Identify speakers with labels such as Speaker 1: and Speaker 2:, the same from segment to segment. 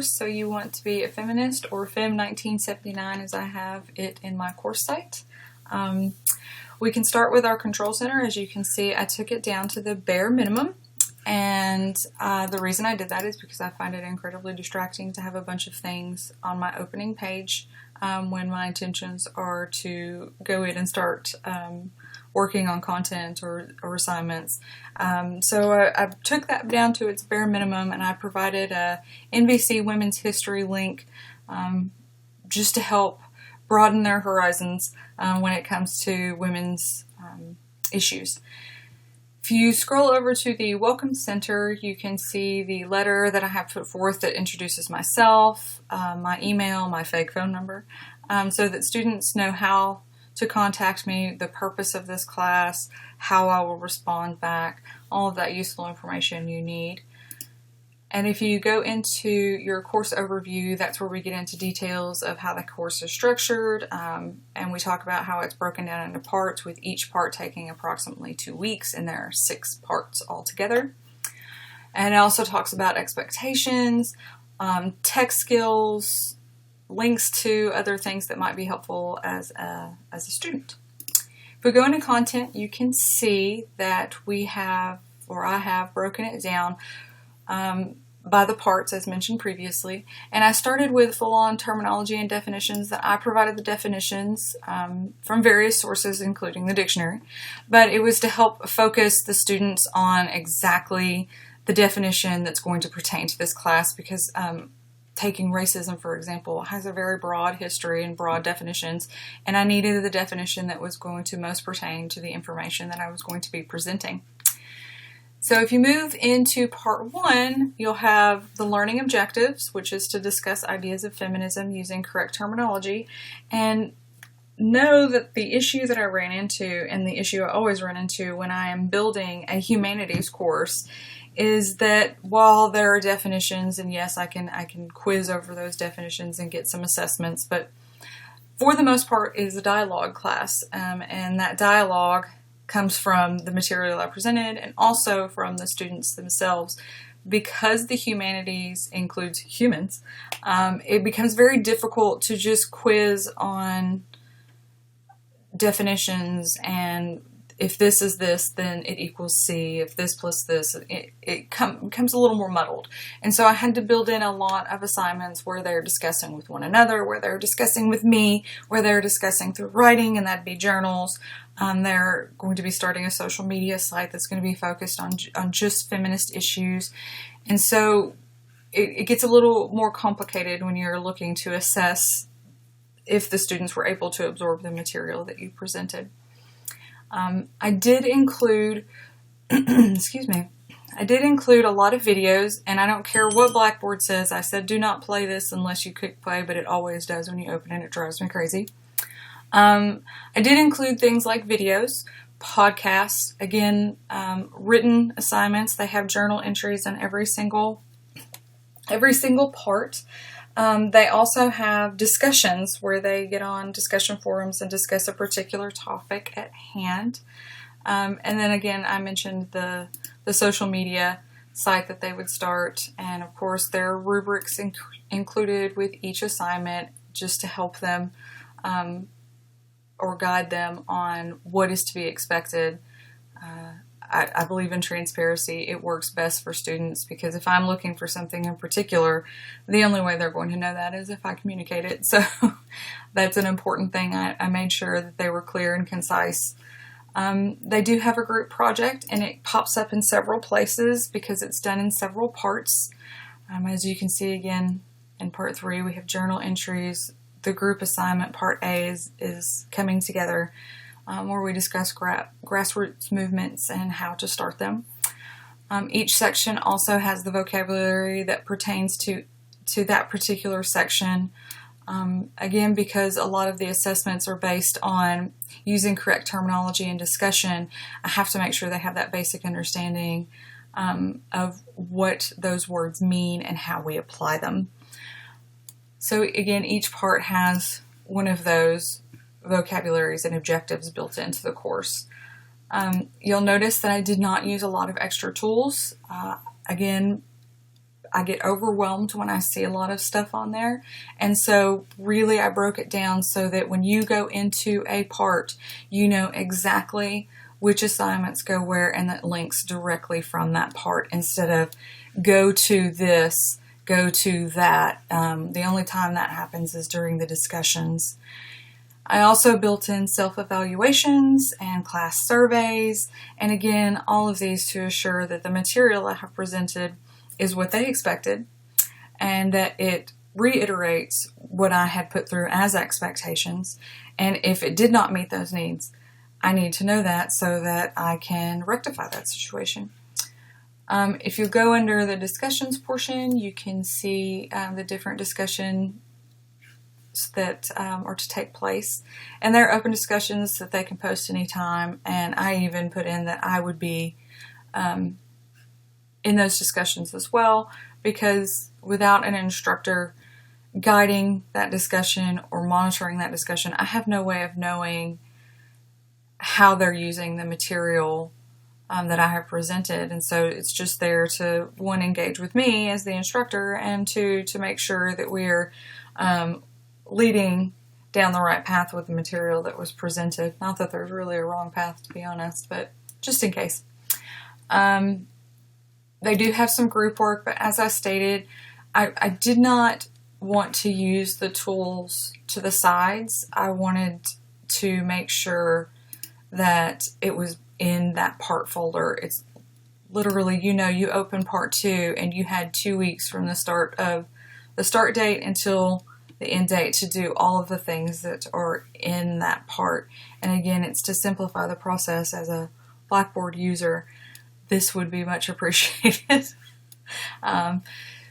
Speaker 1: So you want to be a feminist, or Fem 1979 as I have it in my course site. We can start with our control center. As you can see, I took it down to the bare minimum. And the reason I did that is because I find it incredibly distracting to have a bunch of things on my opening page when my intentions are to go in and start working on content or assignments. So I took that down to its bare minimum, and I provided a NVC Women's History link just to help broaden their horizons when it comes to women's issues. If you scroll over to the Welcome Center, you can see the letter that I have put forth that introduces myself, my email, my fake phone number, so that students know how to contact me, the purpose of this class, how I will respond back, all of that useful information you need. And if you go into your course overview, that's where we get into details of how the course is structured, and we talk about how it's broken down into parts, with each part taking approximately 2 weeks, and there are 6 parts altogether. And it also talks about expectations, tech skills, links to other things that might be helpful as a student. If we go into content, you can see that we have, or I have, broken it down by the parts as mentioned previously. And I started with full-on terminology and definitions. That I provided the definitions from various sources, including the dictionary, but it was to help focus the students on exactly the definition that's going to pertain to this class, because taking racism, for example, has a very broad history and broad definitions, and I needed the definition that was going to most pertain to the information that I was going to be presenting. So if you move into part 1, you'll have the learning objectives, which is to discuss ideas of feminism using correct terminology. And know that the issue that I ran into, and the issue I always run into when I am building a humanities course, is that while there are definitions, and yes, I can quiz over those definitions and get some assessments, but for the most part it is a dialogue class, and that dialogue comes from the material I presented and also from the students themselves. Because the humanities includes humans, it becomes very difficult to just quiz on definitions and if this is this, then it equals C. If this plus this, it becomes a little more muddled. And so I had to build in a lot of assignments where they're discussing with one another, where they're discussing with me, where they're discussing through writing, and that'd be journals. They're going to be starting a social media site that's going to be focused on just feminist issues. And so it gets a little more complicated when you're looking to assess if the students were able to absorb the material that you presented. I did include, excuse me, I did include a lot of videos, and I don't care what Blackboard says. I said do not play this unless you click play, but it always does when you open it. It drives me crazy. I did include things like videos, podcasts, again, written assignments. They have journal entries on every single part. They also have discussions where they get on discussion forums and discuss a particular topic at hand. And then again, I mentioned the social media site that they would start. And of course, there are rubrics included with each assignment just to help them or guide them on what is to be expected. I believe in transparency. It works best for students, because if I'm looking for something in particular, the only way they're going to know that is if I communicate it. So that's an important thing. I made sure that they were clear and concise. They do have a group project, and it pops up in several places because it's done in several parts. As you can see again in part 3, we have journal entries. The group assignment, part A, is coming together, where we discuss grassroots movements and how to start them. Each section also has the vocabulary that pertains to that particular section. Again, because a lot of the assessments are based on using correct terminology and discussion, I have to make sure they have that basic understanding of what those words mean and how we apply them. So again, each part has one of those vocabularies and objectives built into the course. You'll notice that I did not use a lot of extra tools. Again, I get overwhelmed when I see a lot of stuff on there. And so really I broke it down so that when you go into a part, you know exactly which assignments go where and that links directly from that part instead of go to this, go to that. The only time that happens is during the discussions. I also built in self-evaluations and class surveys, and again, all of these to assure that the material I have presented is what they expected and that it reiterates what I had put through as expectations. And if it did not meet those needs, I need to know that so that I can rectify that situation. If you go under the discussions portion, you can see the different discussion that are to take place, and they're open discussions that they can post anytime, and I even put in that I would be in those discussions as well, because without an instructor guiding that discussion or monitoring that discussion, I have no way of knowing how they're using the material that I have presented. And so it's just there to, one, engage with me as the instructor, and two, to make sure that we're leading down the right path with the material that was presented. Not that there's really a wrong path, to be honest, but just in case. They do have some group work, but as I stated, I did not want to use the tools to the sides. I wanted to make sure that it was in that part folder. It's literally, you open part 2 and you had 2 weeks from the start date until the end date to do all of the things that are in that part. And again, it's to simplify the process. As a Blackboard user, this would be much appreciated.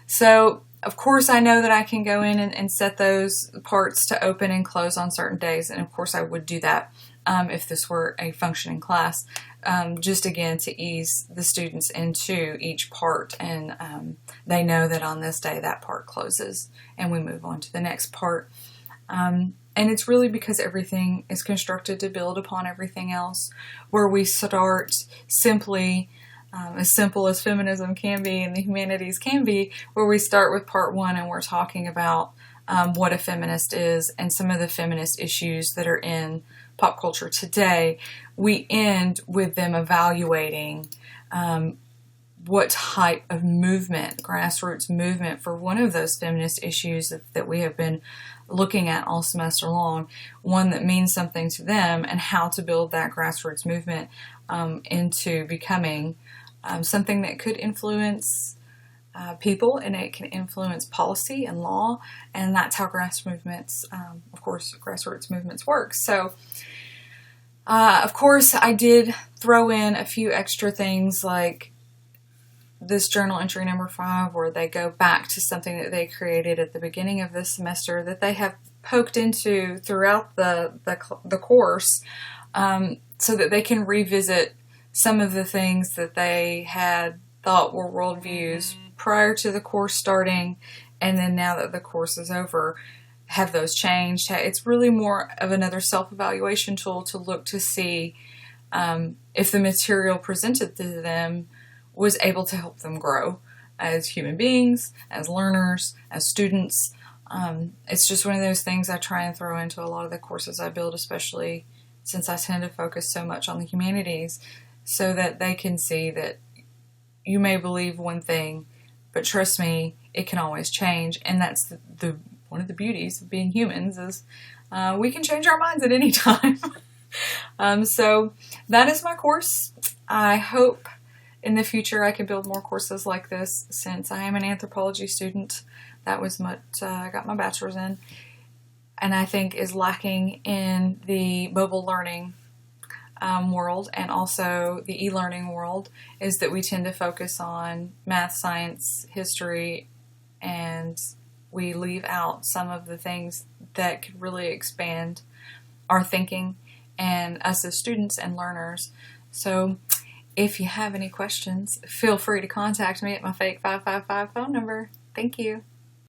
Speaker 1: So of course I know that I can go in and set those parts to open and close on certain days, and of course I would do that if this were a functioning class, just again to ease the students into each part, and they know that on this day that part closes and we move on to the next part. And it's really because everything is constructed to build upon everything else, where we start simply, as simple as feminism can be and the humanities can be, where we start with part 1 and we're talking about what a feminist is and some of the feminist issues that are in pop culture today. We end with them evaluating what type of movement, grassroots movement, for one of those feminist issues that we have been looking at all semester long, one that means something to them, and how to build that grassroots movement into becoming something that could influence people, and it can influence policy and law, and that's how grassroots movements work. So of course I did throw in a few extra things like this journal entry number 5, where they go back to something that they created at the beginning of this semester that they have poked into throughout the course, so that they can revisit some of the things that they had thought were worldviews prior to the course starting, and then now that the course is over, have those changed. It's really more of another self-evaluation tool to look to see if the material presented to them was able to help them grow as human beings, as learners, as students. It's just one of those things I try and throw into a lot of the courses I build, especially since I tend to focus so much on the humanities, so that they can see that you may believe one thing, but trust me, it can always change. And that's one of the beauties of being humans, is we can change our minds at any time. So that is my course. I hope in the future I can build more courses like this, since I am an anthropology student. That was what I got my bachelor's in, and I think is lacking in the mobile learning world, and also the e-learning world, is that we tend to focus on math, science, history, and we leave out some of the things that could really expand our thinking and us as students and learners. So if you have any questions, feel free to contact me at my fake 555 phone number. Thank you.